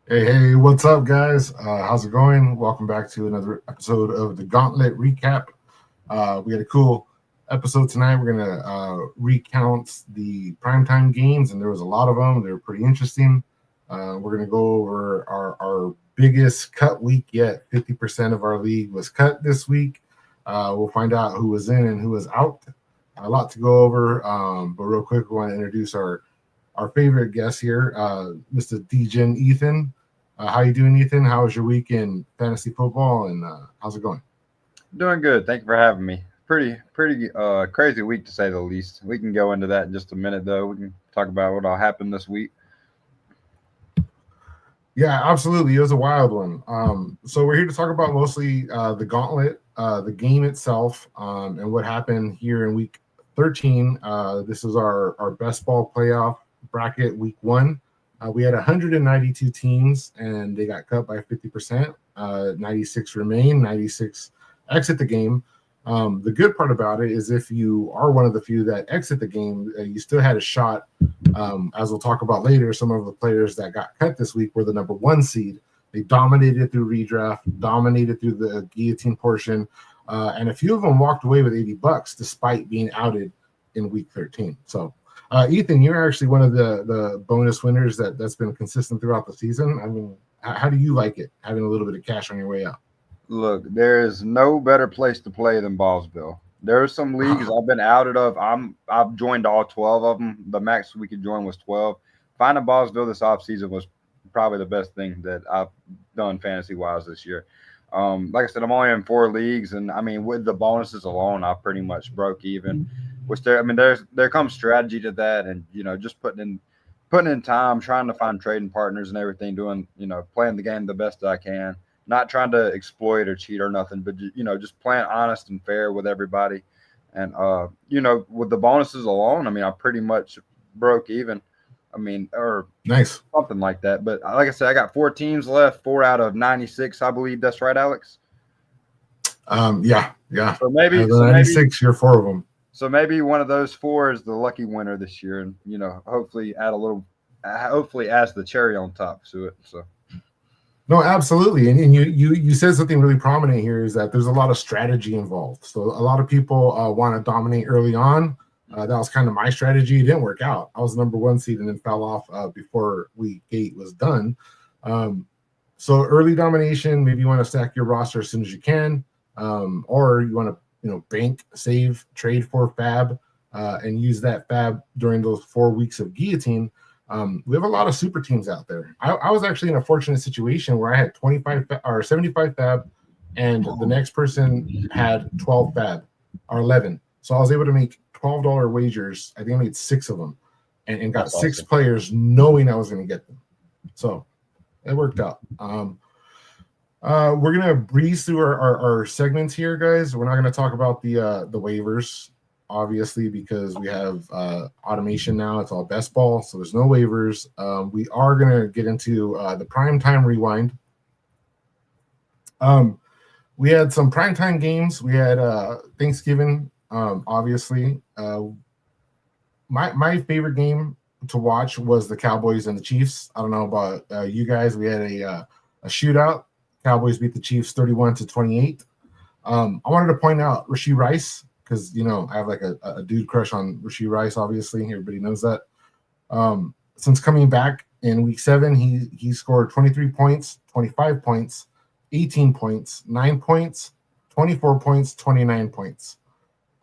Hey, what's up, guys? How's it going? Welcome back to another episode of the Gauntlet Recap. We had a cool episode tonight. We're going to recount the primetime games, and there was a lot of them. They were pretty interesting. We're going to go over our biggest cut week yet. 50% of our league was cut this week. We'll find out who was in and who was out. A lot to go over, but real quick, we want to introduce our favorite guest here, Mr. Degen Ethan. How you doing, Ethan? How was your week in fantasy football, and how's it going? Doing good. Thank you for having me. Pretty crazy week to say the least. We can go into that in just a minute, though. We can talk about what all happened this week. Yeah, absolutely. It was a wild one. So we're here to talk about mostly the gauntlet, the game itself, and what happened here in week 13. This is our best ball playoff bracket week one. We had 192 teams, and they got cut by 50%. 96 remain, 96 exit the game. The good part about it is if you are one of the few that exit the game, you still had a shot. As we'll talk about later, some of the players that got cut this week were the number one seed. They dominated through redraft, dominated through the guillotine portion, and a few of them walked away with $80 despite being outed in week 13. So, Ethan, you're actually one of the bonus winners that's been consistent throughout the season. I mean, how do you like it, having a little bit of cash on your way out? Look, there is no better place to play than Ballsville. There are some leagues I've been outed of. I've joined all 12 of them. The max we could join was 12. Finding Ballsville this offseason was probably the best thing that I've done fantasy wise this year. Like I said, I'm only in 4 leagues, and I mean, with the bonuses alone, I pretty much broke even. Which there comes strategy to that, and just putting in time, trying to find trading partners and everything, doing playing the game the best I can, not trying to exploit or cheat or nothing, but just playing honest and fair with everybody. And with the bonuses alone, I mean, I pretty much broke even. I mean, or Nice. something like that. But like I said, I got 4 teams left, 4 out of 96, I believe that's right, Alex. Yeah. So Out of maybe, the so maybe, 96, you're four of them. so maybe one of those 4 is the lucky winner this year, and hopefully add a little, hopefully adds the cherry on top to it. So. No, absolutely. And you said something really prominent here is that there's a lot of strategy involved. So a lot of people want to dominate early on. That was kind of my strategy. It didn't work out. I was number one seed and then fell off before week 8 was done. So early domination, maybe you want to stack your roster as soon as you can, or you want to bank, save, trade for fab, and use that fab during those 4 weeks of guillotine. We have a lot of super teams out there. I was actually in a fortunate situation where I had 25 or 75 fab, and the next person had 12 fab or 11. So I was able to make $12 wagers. I think I made 6 of them, and got That's 6 awesome. players knowing I was going to get them. So it worked out. We're gonna breeze through our segments here, guys. We're not gonna talk about the waivers, obviously, because we have automation now. It's all best ball, so there's no waivers. We are gonna get into the primetime rewind. We had some primetime games. We had Thanksgiving, obviously. My favorite game to watch was the Cowboys and the Chiefs. I don't know about you guys. We had a shootout. Cowboys beat the Chiefs 31-28. I wanted to point out Rashee Rice because I have like a dude crush on Rashee Rice. Obviously, everybody knows that. Since coming back in week 7, he scored 23 points, 25 points, 18 points, 9 points, 24 points, 29 points.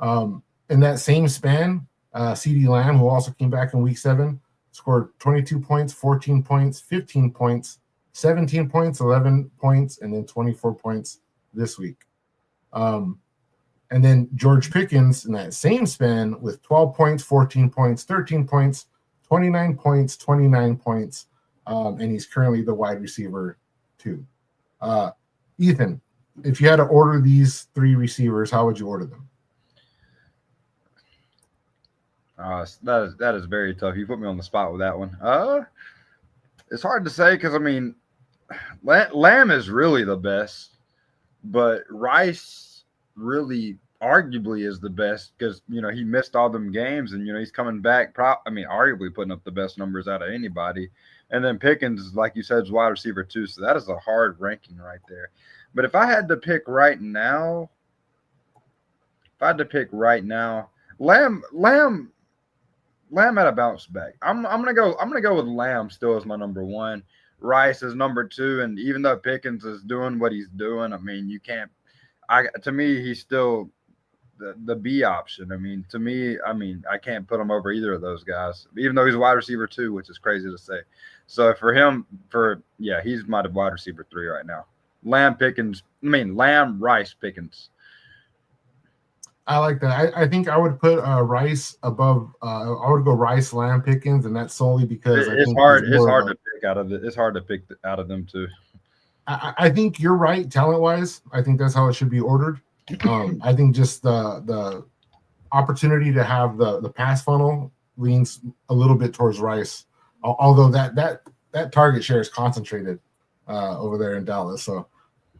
In that same span, CeeDee Lamb, who also came back in week 7, scored 22 points, 14 points, 15 points, 17 points, 11 points, and then 24 points this week. And then George Pickens in that same span with 12 points, 14 points, 13 points, 29 points, 29 points, and he's currently the wide receiver 2. Ethan, if you had to order these 3 receivers, how would you order them? That is very tough. You put me on the spot with that one. It's hard to say because I mean, Lamb is really the best, but Rice really arguably is the best because he missed all them games and he's coming back. Arguably putting up the best numbers out of anybody. And then Pickens, like you said, is wide receiver 2. So that is a hard ranking right there. But if I had to pick right now, Lamb had a bounce back. I'm gonna go with Lamb still as my number 1. Rice is number 2, and even though Pickens is doing what he's doing, I mean, you can't. To me, he's still the B option. I mean, to me, I can't put him over either of those guys, even though he's a wide receiver 2, which is crazy to say. So for him, he's my wide receiver 3 right now. Lamb, Rice, Pickens. I like that. I think I would put Rice above. I would go Rice, Lamb, Pickens, and that's solely because it's hard. It's hard to pick out of it. It's hard to pick out of them too. I think you're right, talent wise. I think that's how it should be ordered. I think just the opportunity to have the pass funnel leans a little bit towards Rice, although that target share is concentrated over there in Dallas. So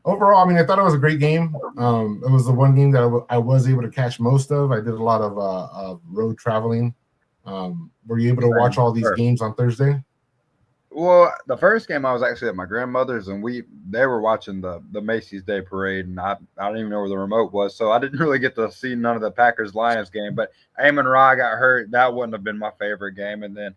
overall, I mean, I thought it was a great game. It was the one game that I was able to catch most of. I did a lot of road traveling. Were you able to watch all these games on Thursday? Well, the first game I was actually at my grandmother's, and they were watching the Macy's Day Parade, and I don't even know where the remote was, so I didn't really get to see none of the Packers-Lions game. But Amon-Ra got hurt. That wouldn't have been my favorite game. And then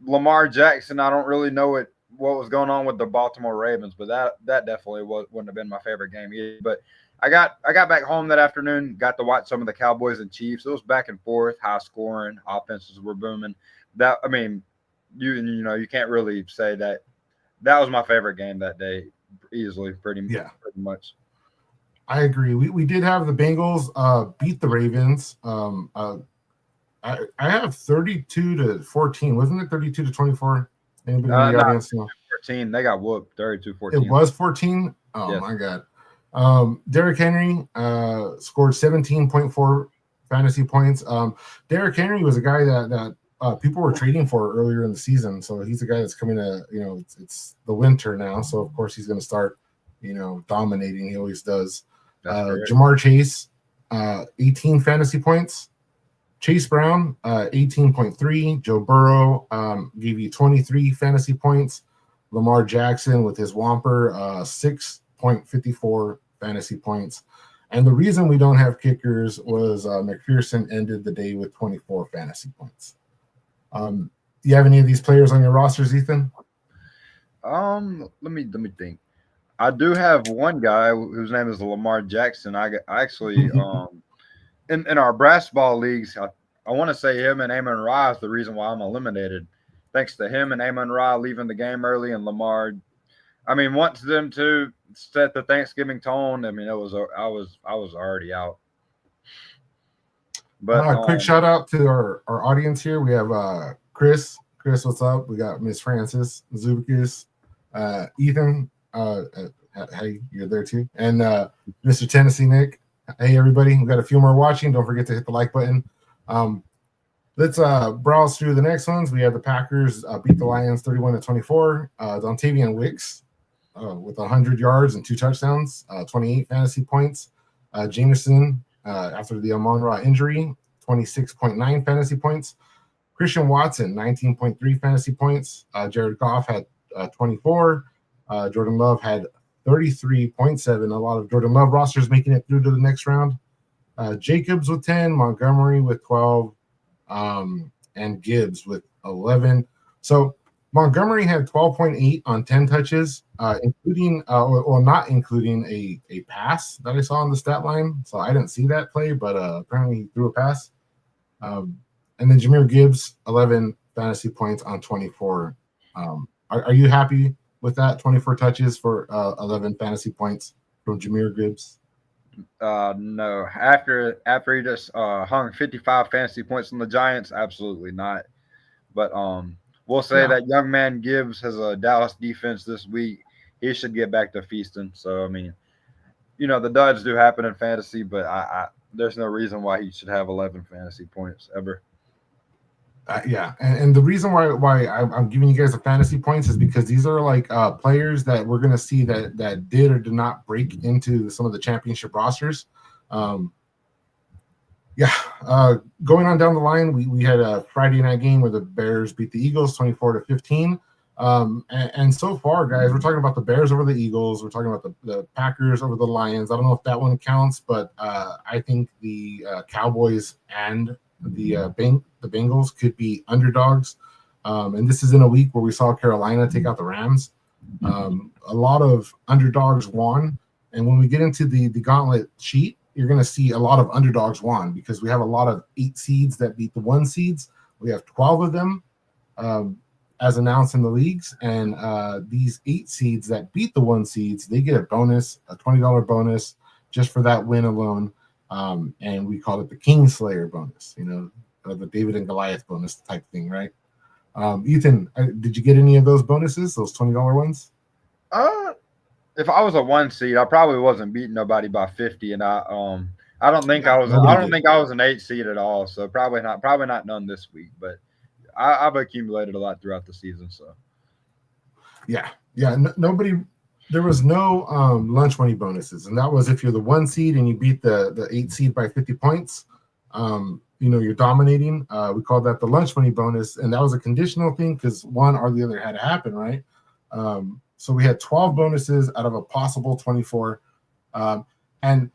Lamar Jackson, I don't really know what was going on with the Baltimore Ravens, but that definitely wouldn't have been my favorite game either. But I got back home that afternoon, got to watch some of the Cowboys and Chiefs. It was back and forth, high scoring, offenses were booming. You can't really say that was my favorite game that day easily, pretty much. I agree. We did have the Bengals beat the Ravens. I have 32-14. Wasn't it 32-24? Anybody in the audience know? 14. They got whooped 32-14. It was 14? Oh, yes. My God. Derrick Henry scored 17.4 fantasy points. Derrick Henry was a guy that people were trading for earlier in the season. So he's a guy that's coming to, it's the winter now. So, of course, he's going to start, dominating. He always does. Jamar Chase, 18 fantasy points. Chase Brown, 18.3. Joe Burrow gave you 23 fantasy points. Lamar Jackson with his Whomper, 6.54 fantasy points. And the reason we don't have kickers was McPherson ended the day with 24 fantasy points. Do you have any of these players on your rosters, Ethan? Let me think. I do have one guy whose name is Lamar Jackson. I actually in our brass ball leagues, I want to say him and Amon-Ra is the reason why I'm eliminated. Thanks to him and Amon-Ra leaving the game early, and Lamar. I mean, once them two set the Thanksgiving tone, I mean, I was already out. But quick shout out to our audience here. We have Chris. Chris, what's up? We got Miss Francis, Zubikis, Ethan. Hey, you're there too, and Mr. Tennessee Nick. Hey, everybody. We got a few more watching. Don't forget to hit the like button. Let's browse through the next ones. We have the Packers beat the Lions 31-24. Dontavian Wicks with 100 yards and 2 touchdowns, 28 fantasy points. Jameson after the Amon-Ra injury, 26.9 fantasy points. Christian Watson, 19.3 fantasy points. Jared Goff had 24. Jordan Love had 33.7. A lot of Jordan Love rosters making it through to the next round. Jacobs with 10, Montgomery with 12, and Gibbs with 11. So Montgomery had 12.8 on 10 touches, including not including a pass that I saw on the stat line. So I didn't see that play, but apparently he threw a pass. And then Jahmyr Gibbs, 11 fantasy points on 24. Are you happy with that? 24 touches for 11 fantasy points from Jahmyr Gibbs? No. After he just hung 55 fantasy points on the Giants, absolutely not. But we'll say that young man Gibbs has a Dallas defense this week. He should get back to feasting. So I mean, the duds do happen in fantasy, but I there's no reason why he should have 11 fantasy points ever. And the reason why I'm giving you guys the fantasy points is because these are like players that we're going to see that did or did not break into some of the championship rosters. Going on down the line, we had a Friday night game where the Bears beat the Eagles 24-15. And so far, guys, we're talking about the Bears over the Eagles. We're talking about the Packers over the Lions. I don't know if that one counts, but I think the Cowboys and the Bengals could be underdogs. And this is in a week where we saw Carolina take out the Rams. A lot of underdogs won. And when we get into the gauntlet sheet, you're going to see a lot of underdogs won because we have a lot of 8 seeds that beat the 1 seeds. We have 12 of them as announced in the leagues. And these 8 seeds that beat the 1 seeds, they get a bonus, a $20 bonus just for that win alone. And we call it the Kingslayer bonus, the David and Goliath bonus type thing, right? Ethan, did you get any of those bonuses, those $20 ones? If I was a 1 seed, I probably wasn't beating nobody by 50, and I don't think I was. I don't think I was an 8 seed at all. So probably not none this week. But I've accumulated a lot throughout the season. So yeah. Nobody. There was no lunch money bonuses, and that was if you're the 1 seed and you beat the 8 seed by 50 points. You're dominating. We called that the lunch money bonus, and that was a conditional thing because one or the other had to happen, right? So we had 12 bonuses out of a possible 24. And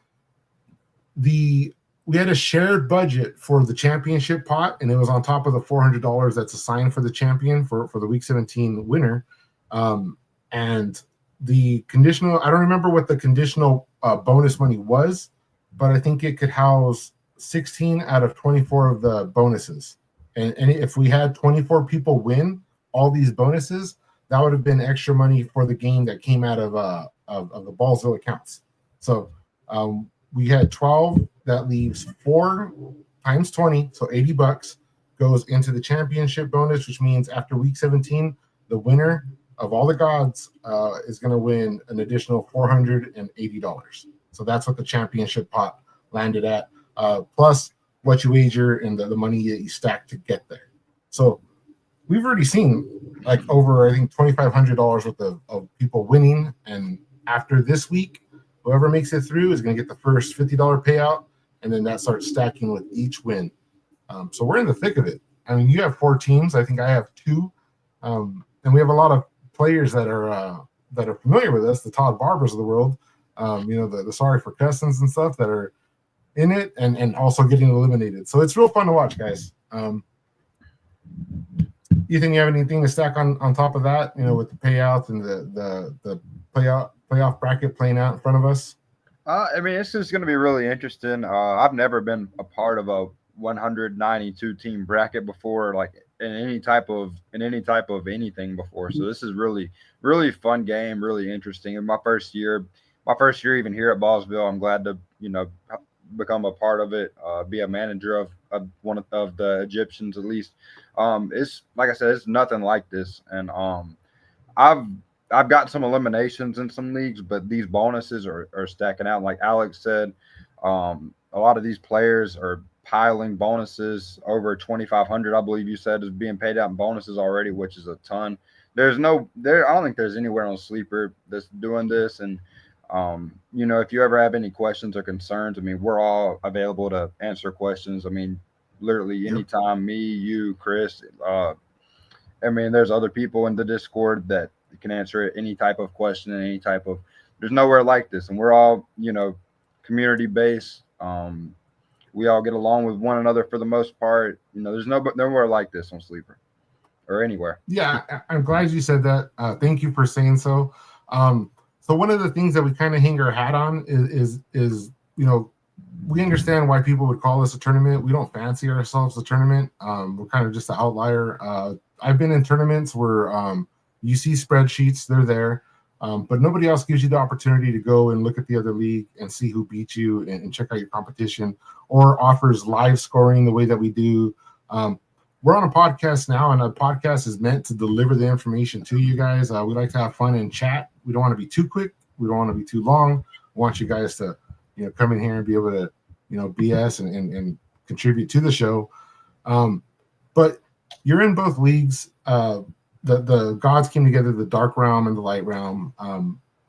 we had a shared budget for the championship pot, and it was on top of the $400 that's assigned for the champion for the week 17 winner. And the conditional, I don't remember what the conditional bonus money was, but I think it could house 16 out of 24 of the bonuses. And if we had 24 people win all these bonuses, that would have been extra money for the game that came out of the Ballsville accounts. So we had 12. That leaves 4 times 20, so $80 goes into the championship bonus, which means after week 17, the winner of all the gods is going to win an additional $480. So that's what the championship pot landed at, plus what you wager and the money that you stack to get there. So we've already seen like over, I think, $2,500 worth of people winning. And after this week, whoever makes it through is going to get the first $50 payout. And then that starts stacking with each win. So we're in the thick of it. I mean, you have 4 teams. I think I have 2. And we have a lot of players that are familiar with us, the Todd Barbers of the world, the Sorry for Cousins and stuff that are in it and also getting eliminated. So it's real fun to watch, guys. Ethan, you have anything to stack on top of that, with the payouts and the playoff bracket playing out in front of us? This is going to be really interesting. I've never been a part of a 192 team bracket before, like in any type of anything before. So this is really, really fun game, really interesting. In my first year even here at Ballsville, I'm glad to become a part of it, be a manager of one of the Egyptians at least. It's like I said, it's nothing like this, and I've got some eliminations in some leagues, but these bonuses are stacking out. Like Alex said, a lot of these players are piling bonuses over 2,500. I believe you said is being paid out in bonuses already, which is a ton. I don't think there's anywhere on Sleeper that's doing this. And if you ever have any questions or concerns, we're all available to answer questions. Literally anytime, me, you, Chris. There's other people in the Discord that can answer any type of question and there's nowhere like this. And we're all, community based. We all get along with one another for the most part. There's nowhere like this on Sleeper or anywhere. Yeah, I'm glad you said that. Thank you for saying so. So one of the things that we kind of hang our hat on is we understand why people would call this a tournament. We don't fancy ourselves a tournament. We're kind of just an outlier. I've been in tournaments where you see spreadsheets, they're there, but nobody else gives you the opportunity to go and look at the other league and see who beat you and check out your competition, or offers live scoring the way that we do. We're on a podcast now, and a podcast is meant to deliver the information to you guys. We like to have fun and chat. We don't want to be too quick. We don't want to be too long. We want you guys to come in here and be able to BS and contribute to the show. But you're in both leagues. The gods came together, the dark realm and the light realm.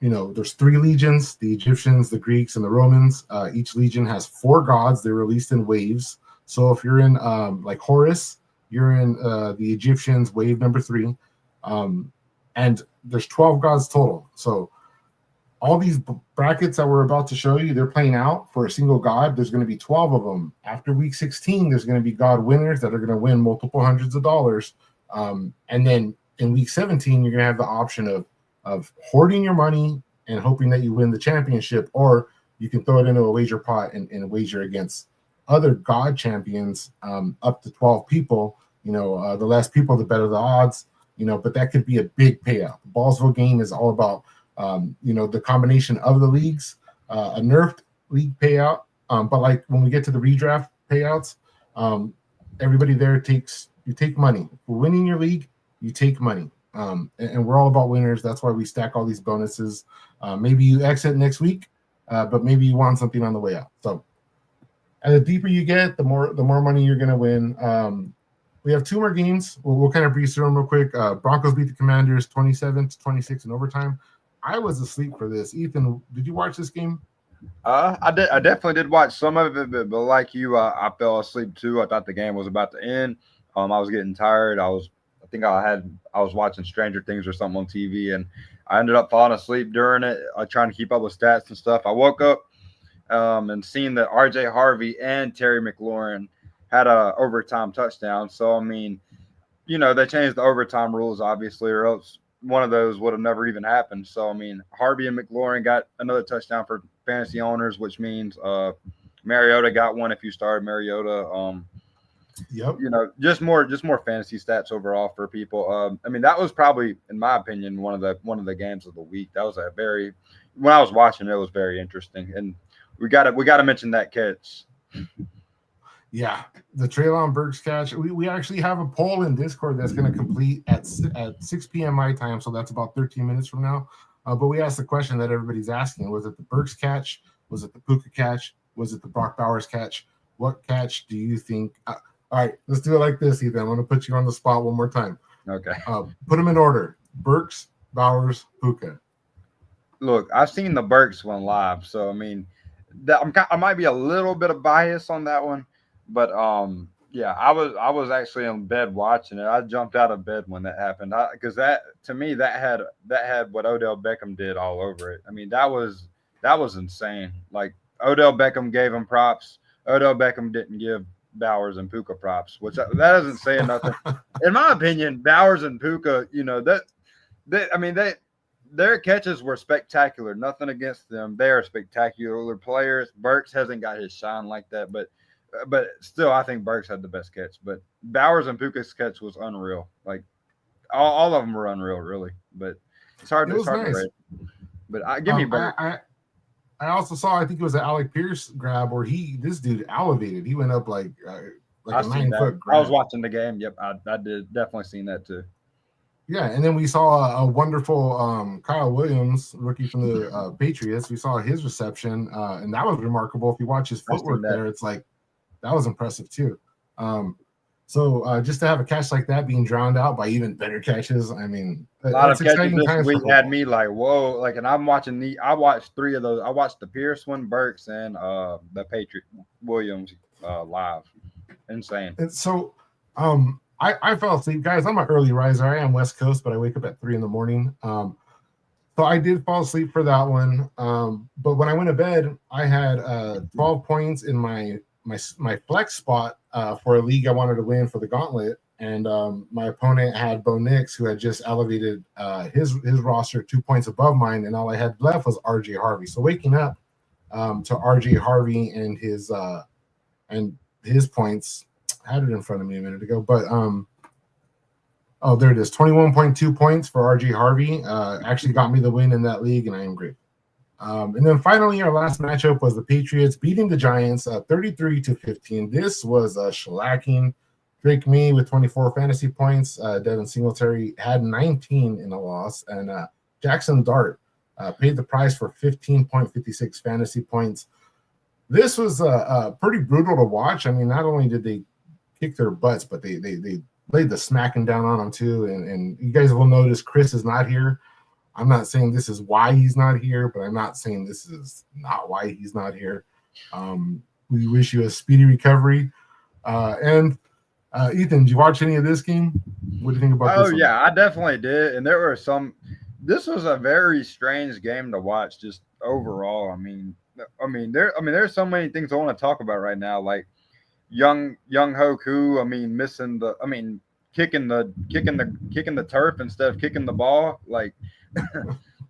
There's 3 legions: the Egyptians, the Greeks, and the Romans. Each legion has 4 gods. They're released in waves. So if you're in like Horus, you're in the Egyptians wave number 3. and there's 12 gods total. So all these brackets that we're about to show you, they're playing out for a single god. There's going to be 12 of them. After week 16, there's going to be god winners that are going to win multiple hundreds of dollars. And then in week 17, you're going to have the option of hoarding your money and hoping that you win the championship, or you can throw it into a wager pot and wager against other god champions, up to 12 people. The less people, the better the odds. But that could be a big payout. The Ballsville game is all about the combination of the leagues, a nerfed league payout. But like when we get to the redraft payouts, everybody there take money. For winning your league, you take money. And we're all about winners. That's why we stack all these bonuses. Maybe you exit next week, but maybe you want something on the way out. So, and the deeper you get, the more money you're going to win. We have 2 more games. We'll kind of breeze through them real quick. Broncos beat the Commanders 27-26 in overtime. I was asleep for this. Ethan, did you watch this game? I definitely did watch some of it, but like you, I fell asleep too. I thought the game was about to end. I was getting tired. I was watching Stranger Things or something on TV, and I ended up falling asleep during it, trying to keep up with stats and stuff. I woke up and seen that R.J. Harvey and Terry McLaurin had a overtime touchdown. So, I mean, they changed the overtime rules, obviously, or else one of those would have never even happened. So, I mean, Harvey and McLaurin got another touchdown for fantasy owners, which means Mariota got one if you started Mariota. Yep. Just more fantasy stats overall for people. I mean, that was probably, in my opinion, one of the games of the week. That was when I was watching it was very interesting, and we got to mention that catch. Yeah, the Treylon Burks catch. We actually have a poll in Discord that's going to complete at 6 p.m. my time, so that's about 13 minutes from now. But we asked the question that everybody's asking: was it the Burks catch? Was it the Puka catch? Was it the Brock Bowers catch? What catch do you think? All right, let's do it like this, Ethan. I'm going to put you on the spot one more time. Okay. Put them in order: Burks, Bowers, Puka. Look, I've seen the Burks one live, so I mean, I might be a little bit of bias on that one. But yeah, I was actually in bed watching it. I jumped out of bed when that happened because that to me that had what Odell Beckham did all over it. I mean that was insane. Like Odell Beckham gave him props. Odell Beckham didn't give Bowers and Puka props, which that doesn't say nothing. In my opinion, Bowers and Puka, their catches were spectacular. Nothing against them. They are spectacular players. Burks hasn't got his shine like that, but still, I think Burks had the best catch. But Bowers and Puka's catch was unreal. Like all of them were unreal, really. But it's hard to rate. But give me Burks. I also saw, I think it was an Alec Pierce grab where this dude elevated. He went up like a 9-foot grab. I was watching the game. Yep, I did definitely seen that too. Yeah, and then we saw a wonderful Kyle Williams, rookie from the Patriots. We saw his reception, and that was remarkable. If you watch his footwork there, it's like that was impressive too. So just to have a catch like that being drowned out by even better catches, I mean, a lot of catches this week had me like, whoa! Like, and I'm watching I watched 3 of those. I watched the Pierce one, Burks, and the Patriot Williams live. Insane. And so, I fell asleep, guys. I'm an early riser. I am West Coast, but I wake up at 3 a.m. So I did fall asleep for that one. But when I went to bed, I had 12 points in my flex spot for a league I wanted to win for the Gauntlet, and my opponent had Bo Nix, who had just elevated his roster 2 points above mine, and all I had left was RJ Harvey. So waking up to RJ Harvey and his points, I had it in front of me a minute ago, but oh, there it is, 21.2 points for RJ Harvey. Actually got me the win in that league, and I am great. And then finally, our last matchup was the Patriots beating the Giants 33-15. This was a shellacking. Drake Me with 24 fantasy points. Devin Singletary had 19 in a loss. And Jackson Dart paid the price for 15.56 fantasy points. This was pretty brutal to watch. I mean, not only did they kick their butts, but they laid the smacking down on them too. And you guys will notice Chris is not here. I'm not saying this is why he's not here, but I'm not saying this is not why he's not here. We wish you a speedy recovery. And Ethan, did you watch any of this game? What do you think about Oh this one? yeah, I definitely did. And there were some. This was a very strange game to watch. Just overall, there's so many things I want to talk about right now. Like young Hoku. I mean, missing the. I mean, kicking the turf instead of kicking the ball. Like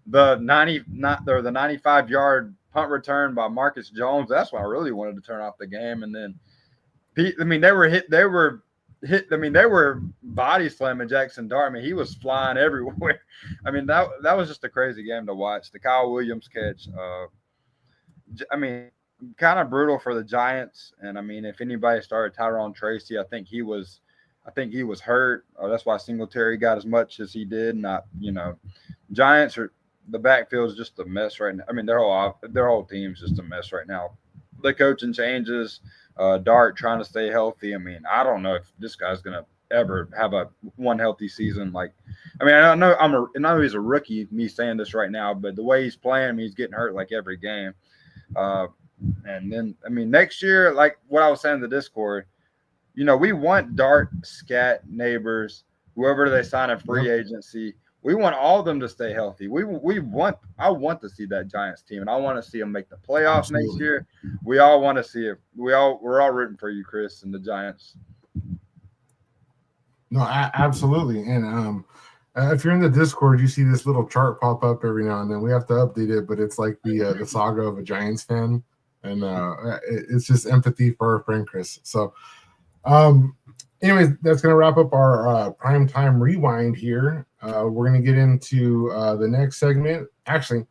the 95-yard punt return by Marcus Jones. That's why I really wanted to turn off the game. And then I mean, they were hit. They were hit. I mean, they were body slamming Jackson Dart. I mean, he was flying everywhere. I mean, that was just a crazy game to watch. The Kyle Williams catch. I mean, kind of brutal for the Giants. And I mean, if anybody started Tyrone Tracy, I think he was hurt. That's why Singletary got as much as he did. Not Giants are the backfield is just a mess right now. I mean, their whole team's just a mess right now. The coaching changes. Dart trying to stay healthy. I mean, I don't know if this guy's gonna ever have a one healthy season. Like, I mean, I know he's a rookie. Me saying this right now, but the way he's playing, I mean, he's getting hurt like every game. And then, I mean, next year, like what I was saying in the Discord, we want Dart, Scat, Neighbors, whoever they sign in free agency. We want all of them to stay healthy. I want to see that Giants team, and I want to see them make the playoffs next year. We all want to see it. We're all rooting for you, Chris, and the Giants. No, absolutely. And if you're in the Discord, you see this little chart pop up every now and then. We have to update it, but it's like the saga of a Giants fan, and it's just empathy for our friend Chris. So, anyways, that's going to wrap up our primetime rewind here. We're going to get into the next segment. Actually,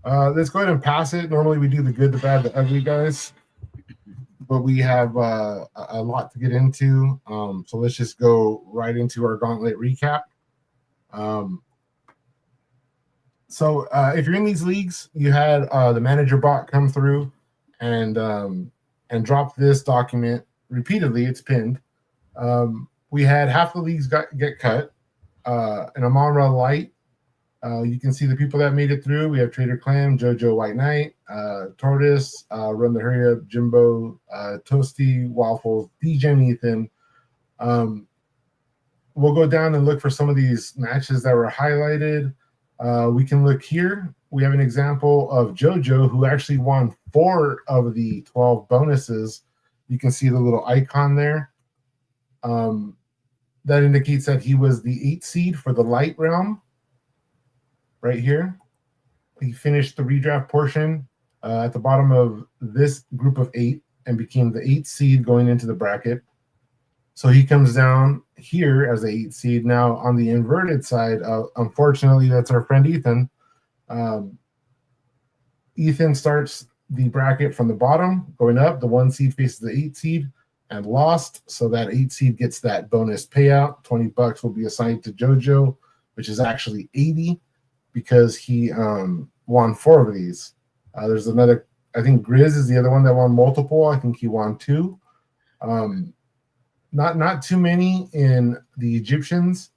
let's go ahead and pass it. Normally, we do the good, the bad, the ugly, guys. But we have a lot to get into. So let's just go right into our gauntlet recap. So if you're in these leagues, you had the manager bot come through and drop this document repeatedly. It's pinned. We had half the leagues get cut. And Amon-Ra Light, you can see the people that made it through. We have Trader Clam, JoJo White Knight, Tortoise, Run the Hurry Up, Jimbo, Toasty, Waffles, DJ Ethan. We'll go down and look for some of these matches that were highlighted. We can look here. We have an example of JoJo, who actually won 4 of the 12 bonuses. You can see the little icon there. That indicates that he was the 8th seed for the light realm. Right here, he finished the redraft portion at the bottom of this group of 8 and became the 8th seed going into the bracket. So he comes down here as the 8th seed. Now on the inverted side, unfortunately, that's our friend Ethan. Ethan starts the bracket from the bottom, going up. The 1 seed faces the 8 seed and lost. So that 8 seed gets that bonus payout. $20 will be assigned to JoJo, which is actually 80. Because he won 4 of these. There's another, I think Grizz is the other one that won multiple. I think he won 2. Not too many in the Egyptians,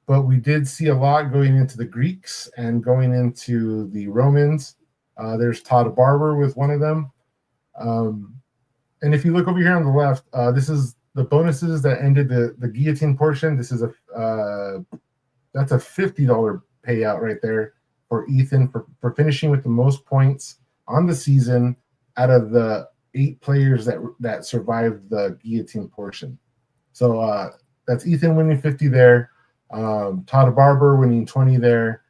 but we did see a lot going into the Greeks and going into the Romans. There's Todd Barber with one of them. And if you look over here on the left, this is the bonuses that ended the guillotine portion. This is that's a $50 payout right there for Ethan for finishing with the most points on the season out of the 8 players that survived the guillotine portion. So that's Ethan winning 50 there. Todd Barber winning 20 there.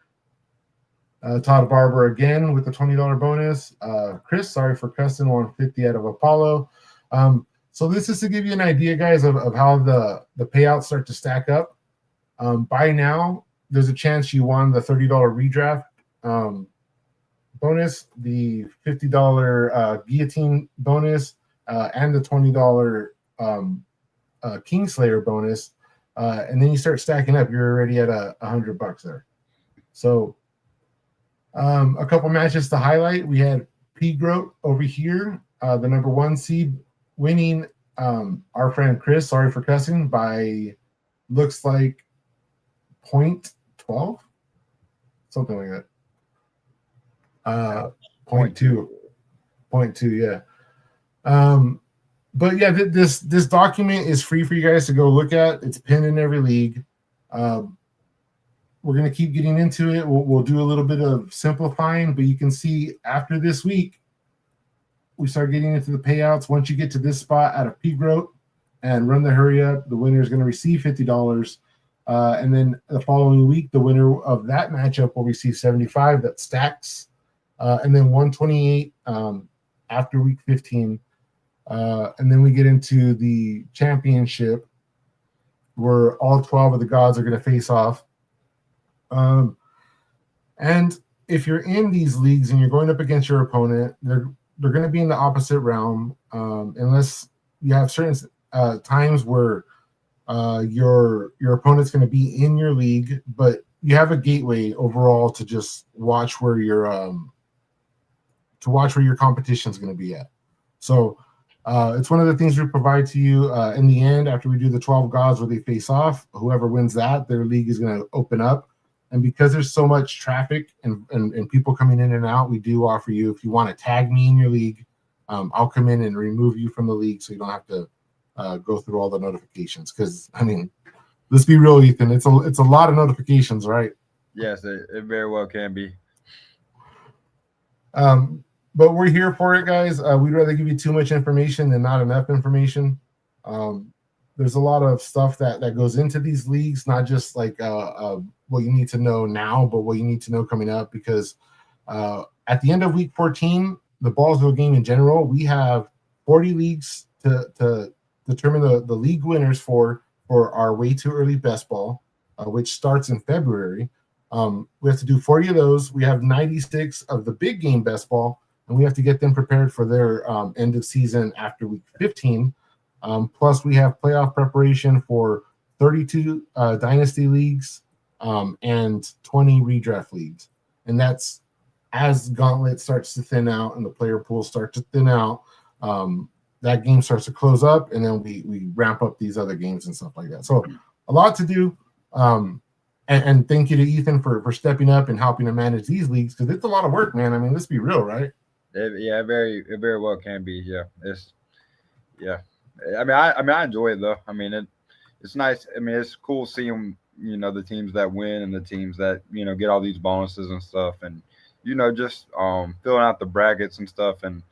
Todd Barber again with the $20 bonus. Chris, sorry for cussing, won 50 out of Apollo. So this is to give you an idea, guys, of how the payouts start to stack up. By now, there's a chance you won the $30 redraft bonus, the $50 guillotine bonus, and the $20 Kingslayer bonus. And then you start stacking up. You're already at $100 there. So a couple matches to highlight. We had P. Grote over here, the number 1 seed, winning our friend Chris, sorry for cussing, by looks like 0.12, something like that. 0.2, yeah. but yeah, this document is free for you guys to go look at. It's pinned in every league. We're going to keep getting into it. We'll do a little bit of simplifying, but you can see after this week, we start getting into the payouts. Once you get to this spot out of P Growth and run the hurry up, the winner is going to receive $50. And then the following week, the winner of that matchup will receive 75. That stacks. And then 128 after week 15. And then we get into the championship where all 12 of the gods are going to face off. And if you're in these leagues and you're going up against your opponent, they're going to be in the opposite realm, unless you have certain times where your opponent's going to be in your league, but you have a gateway overall to just watch where your competition is going to be at. So it's one of the things we provide to you in the end after we do the 12 gods where they face off. Whoever wins that, their league is going to open up. And because there's so much traffic and people coming in and out, we do offer you, if you want to tag me in your league, I'll come in and remove you from the league so you don't have to go through all the notifications. Because, I mean, let's be real, Ethan, it's a lot of notifications, right? Yes, it very well can be. But we're here for it, guys. We'd rather give you too much information than not enough information. There's a lot of stuff that goes into these leagues, not just like what you need to know now, but what you need to know coming up. Because at the end of week 14, the Ballsville game in general, we have 40 leagues to determine the league winners for our way too early best ball, which starts in February. We have to do 40 of those. We have 96 of the big game best ball, and we have to get them prepared for their end of season after week 15. Plus, we have playoff preparation for 32 dynasty leagues and 20 redraft leagues. And that's as Gauntlet starts to thin out and the player pool starts to thin out, that game starts to close up, and then we ramp up these other games and stuff like that. So a lot to do. And thank you to Ethan for stepping up and helping to manage these leagues, because it's a lot of work, man. I mean, let's be real, right? It very well can be. Yeah. I mean, I enjoy it though. I mean, it's nice. I mean, it's cool seeing the teams that win and the teams that get all these bonuses and stuff, and just filling out the brackets and stuff, and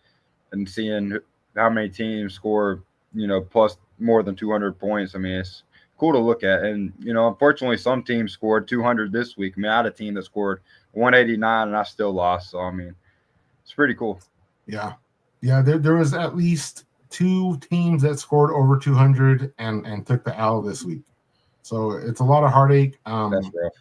seeing how many teams score plus more than 200 points. I mean, it's cool to look at. And unfortunately, some teams scored 200 this week. I mean, I had a team that scored 189 and I still lost. So I mean, it's pretty cool. Yeah. There was at least 2 teams that scored over 200 and took the L this week. So it's a lot of heartache. That's rough.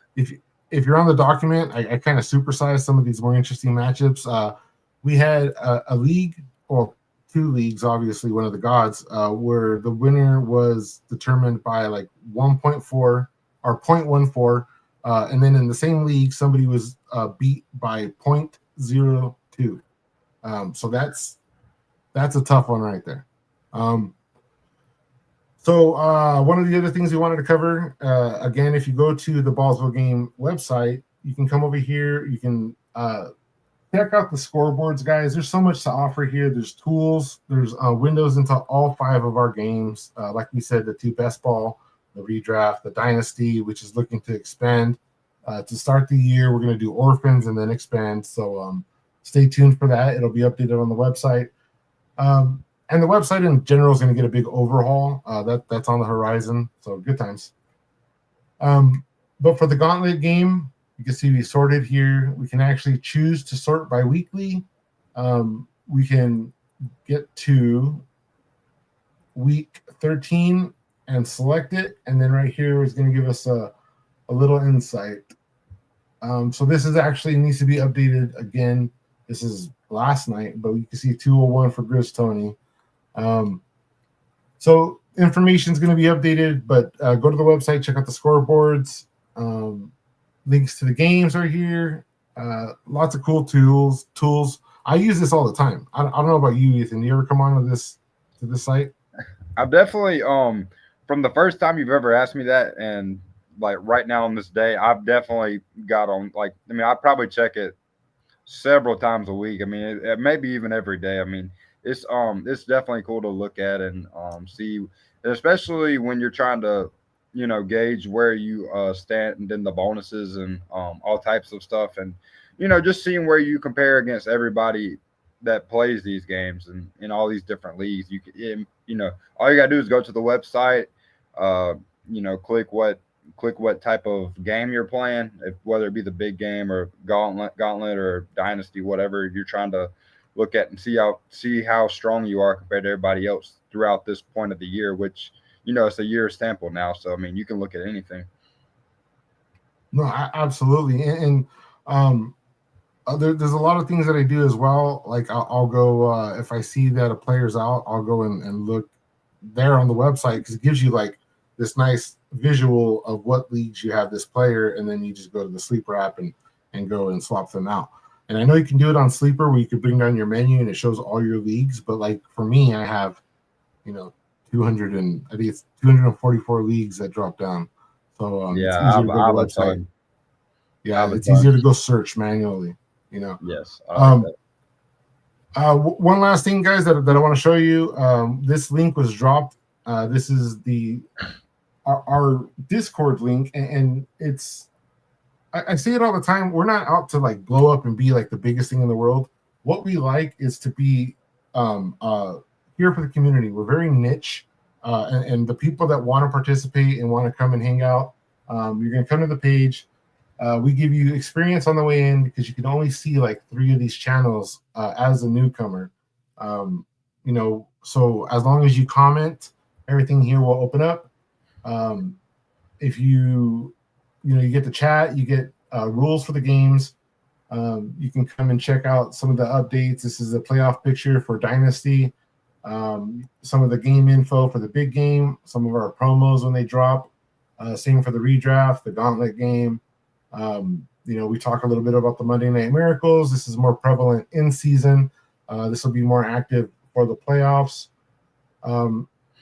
If you're on the document, I kind of supersized some of these more interesting matchups. We had a league, or 2 leagues, obviously one of the gods, where the winner was determined by like 1.4 or 0.14. And then in the same league, somebody was beat by 0.02. So that's a tough one right there. So one of the other things we wanted to cover, again, if you go to the Ballsville game website, you can come over here. You can check out the scoreboards, guys. There's so much to offer here. There's tools. There's windows into all 5 of our games. Like we said, the 2 best ball, the redraft, the dynasty, which is looking to expand. To start the year, we're going to do orphans and then expand. So stay tuned for that. It'll be updated on the website. And the website in general is going to get a big overhaul. That's on the horizon. So good times. But for the Gauntlet game, you can see we sorted here. We can actually choose to sort by weekly. We can get to week 13 and select it. And then right here is going to give us a little insight. So this is actually needs to be updated again. This is last night, but you can see 201 for Grizz Tony. So information is going to be updated, but go to the website, check out the scoreboards. Links to the games are here. Lots of cool tools. I use this all the time. I don't know about you, Ethan. Do you ever come on to this site? I've definitely from the first time you've ever asked me that, and like right now on this day, I've definitely got on. Like, I mean, I probably check it several times a week. I mean, maybe even every day. I mean, it's definitely cool to look at and see, and especially when you're trying to gauge where you stand in the bonuses and all types of stuff, and just seeing where you compare against everybody that plays these games and in all these different leagues. You can, all you gotta do is go to the website, uh, click what type of game you're playing, whether it be the big game or gauntlet or dynasty, whatever you're trying to look at, and see how strong you are compared to everybody else throughout this point of the year, which it's a year sample now. So I mean, you can look at anything. No, absolutely, and there's a lot of things that I do as well. Like I'll go if I see that a player's out, I'll go and look there on the website because it gives you like this nice visual of what leagues you have this player, and then you just go to the Sleeper app and go and swap them out. And I know you can do it on Sleeper where you could bring down your menu and it shows all your leagues. But like for me, I have 200 and I think it's 244 leagues that drop down. So it's Yeah, easier to go to I the have a website. ton. I Yeah, have a it's ton. easier to go search manually. Yes, I like Um, that. one last thing, guys, that I want to show you. This link was dropped. This is our Discord link, and it's I say it all the time. We're not out to like blow up and be like the biggest thing in the world. What we like is to be here for the community. We're very niche, and the people that want to participate and want to come and hang out, you're going to come to the page. We give you experience on the way in because you can only see like 3 of these channels as a newcomer. So as long as you comment, everything here will open up. If you get the chat, you get rules for the games. You can come and check out some of the updates. This is a playoff picture for Dynasty. Some of the game info for the big game. Some of our promos when they drop. Same for the redraft, the Gauntlet game. We talk a little bit about the Monday Night Miracles. This is more prevalent in season. This will be more active for the playoffs.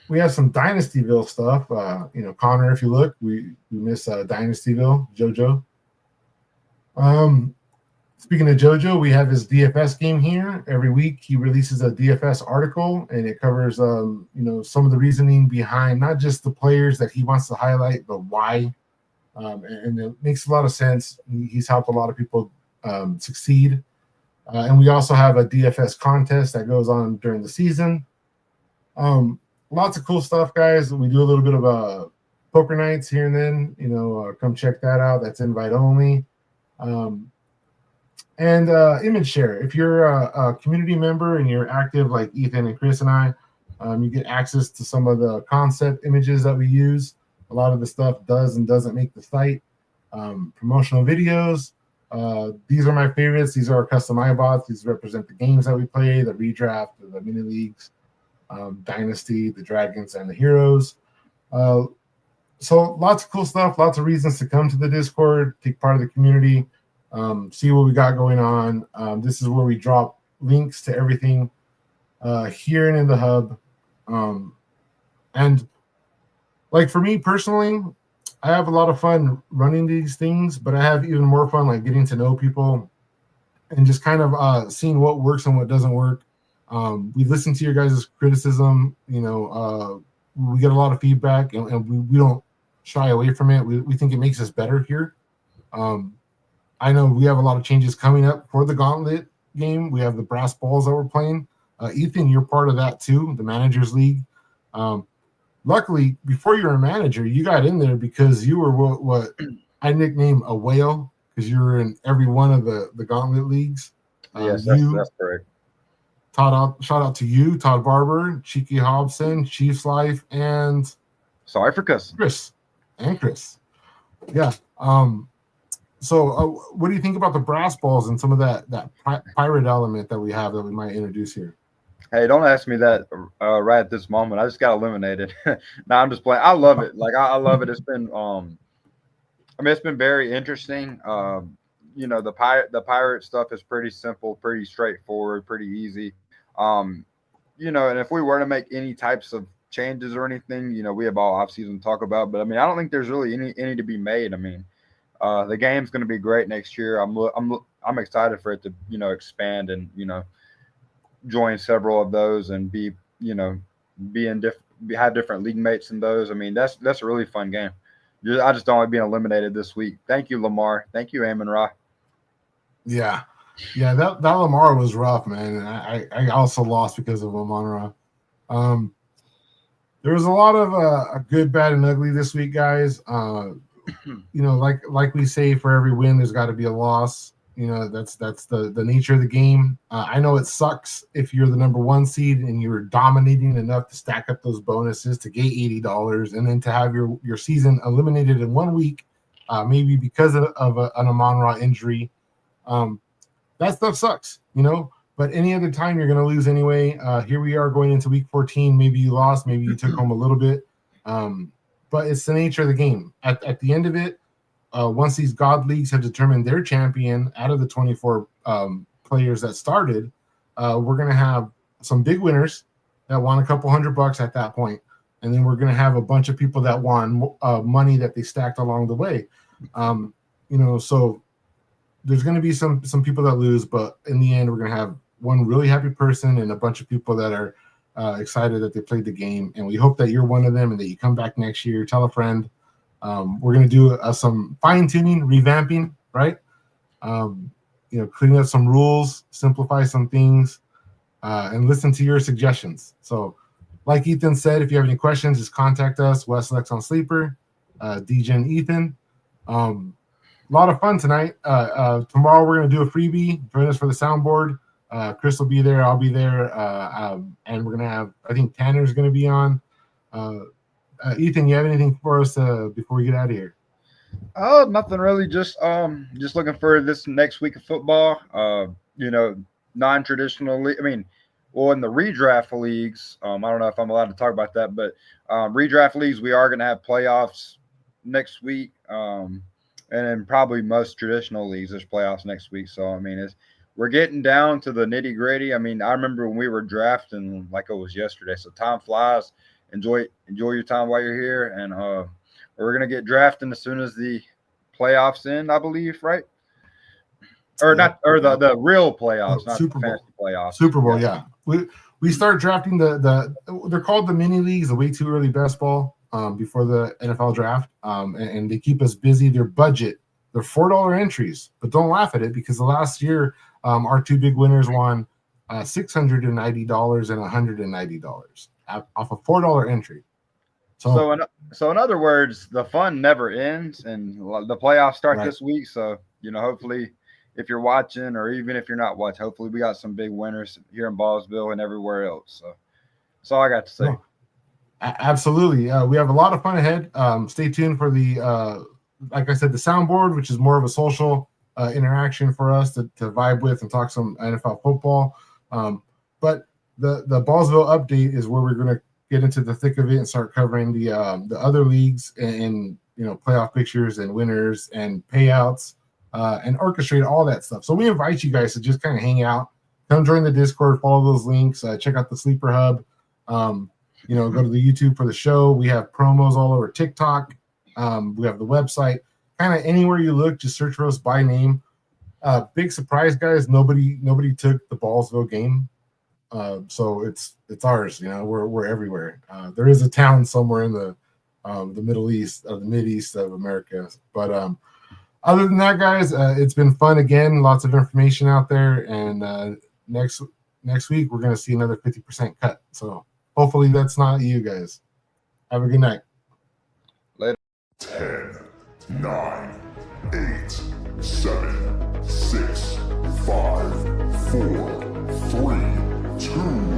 We have some Dynastyville stuff. Connor, if you look, we miss Dynastyville, JoJo. Speaking of JoJo, we have his DFS game here. Every week he releases a DFS article, and it covers some of the reasoning behind not just the players that he wants to highlight, but why. And it makes a lot of sense. He's helped a lot of people succeed. And we also have a DFS contest that goes on during the season. Lots of cool stuff, guys. We do a little bit of poker nights here and then. Come check that out. That's invite only. And image share. If you're a community member and you're active like Ethan and Chris and I, you get access to some of the concept images that we use. A lot of the stuff does and doesn't make the site. Promotional videos. These are my favorites. These are our custom iBots. These represent the games that we play, the redraft, the mini leagues, Dynasty, the Dragons, and the Heroes. So lots of cool stuff, lots of reasons to come to the Discord, take part of the community, see what we got going on. This is where we drop links to everything here and in the hub. And like for me personally, I have a lot of fun running these things, but I have even more fun like getting to know people and just kind of seeing what works and what doesn't work. We listen to your guys' criticism. We get a lot of feedback, and we don't shy away from it. We think it makes us better here. I know we have a lot of changes coming up for the Gauntlet game. We have the brass balls that we're playing. Ethan, you're part of that too, the Managers League. Luckily, before you were a manager, you got in there because you were what I nicknamed a whale because you were in every one of the Gauntlet leagues. Yes, that's correct. Shout out to you, Todd Barber, Cheeky Hobson, Chiefs Life, and sorry for cussing. Chris. Yeah. So what do you think about the brass balls and some of that pirate element that we have that we might introduce here? Hey, don't ask me that right at this moment. I just got eliminated. No, I'm just playing. I love it. Like I love it. It's been it's been very interesting. The pirate stuff is pretty simple, pretty straightforward, pretty easy. And if we were to make any types of changes or anything, we have all off season to talk about. But I mean, I don't think there's really any to be made. I mean, the game's going to be great next year. I'm excited for it to expand and join several of those and be have different league mates in those. I mean, that's a really fun game. I just don't like being eliminated this week. Thank you, Lamar. Thank you, Amon Ra. Yeah. That Lamar was rough, man. And I also lost because of Lamar Ra. There was a lot of a good, bad, and ugly this week, guys. Like we say, for every win, there's got to be a loss. That's the nature of the game. I know it sucks if you're the number 1 seed and you're dominating enough to stack up those bonuses to get $80, and then to have your season eliminated in 1 week, maybe because of an Amon-Ra injury. That stuff sucks, But any other time you're going to lose anyway. Here we are going into week 14. Maybe you lost, maybe you took home a little bit. But it's the nature of the game. At the end of it, once these God leagues have determined their champion out of the 24 players that started, we're going to have some big winners that won a couple $100 at that point. And then we're going to have a bunch of people that won money that they stacked along the way. So there's going to be some people that lose, but in the end, we're going to have one really happy person and a bunch of people that are excited that they played the game. And we hope that you're one of them and that you come back next year. Tell a friend. We're going to do some fine-tuning, revamping, right? Clean up some rules, simplify some things, and listen to your suggestions. So like Ethan said, if you have any questions, just contact us, Westlex on Sleeper, DJ and Ethan. A lot of fun tonight. Tomorrow we're going to do a freebie. Join us for the soundboard. Chris will be there. I'll be there. And we're going to have, I think Tanner's going to be on. Ethan, you have anything for us before we get out of here? Oh, nothing really. Just looking for this next week of football. Non-traditional. In the redraft leagues, I don't know if I'm allowed to talk about that, but redraft leagues, we are going to have playoffs next week. And then probably most traditional leagues, there's playoffs next week. So, we're getting down to the nitty gritty. I remember when we were drafting like it was yesterday. So time flies. Enjoy your time while you're here. And we're going to get drafting as soon as the playoffs end, I believe, right? Or not, or the real playoffs, not Super the Bowl. fantasy playoffs. Super Bowl, yeah. We start drafting they're called the mini leagues, the way too early best ball. Before the NFL draft, and they keep us busy. Their budget, they're $4 entries, but don't laugh at it because the last year our 2 big winners won $690 and $190 off a $4 entry. So in other words, the fun never ends, and the playoffs start this week. So hopefully, if you're watching or even if you're not watching, hopefully we got some big winners here in Ballsville and everywhere else. So that's all I got to say. Absolutely. We have a lot of fun ahead. Stay tuned for the, like I said, the soundboard, which is more of a social interaction for us to vibe with and talk some NFL football. But the Ballsville update is where we're going to get into the thick of it and start covering the other leagues and playoff pictures and winners and payouts and orchestrate all that stuff. So we invite you guys to just kind of hang out, come join the Discord, follow those links, check out the Sleeper Hub. Go to the YouTube for the show. We have promos all over TikTok. We have the website. Kind of anywhere you look, just search for us by name. Big surprise, guys. Nobody took the Ballsville game. So it's ours. We're everywhere. There is a town somewhere in the Middle East, the Mid-East of America. But other than that, guys, it's been fun again. Lots of information out there. And next week, we're going to see another 50% cut. So hopefully that's not you guys. Have a good night. Later. 10, 9, 8, 7, 6, 5, 4, 3, 2,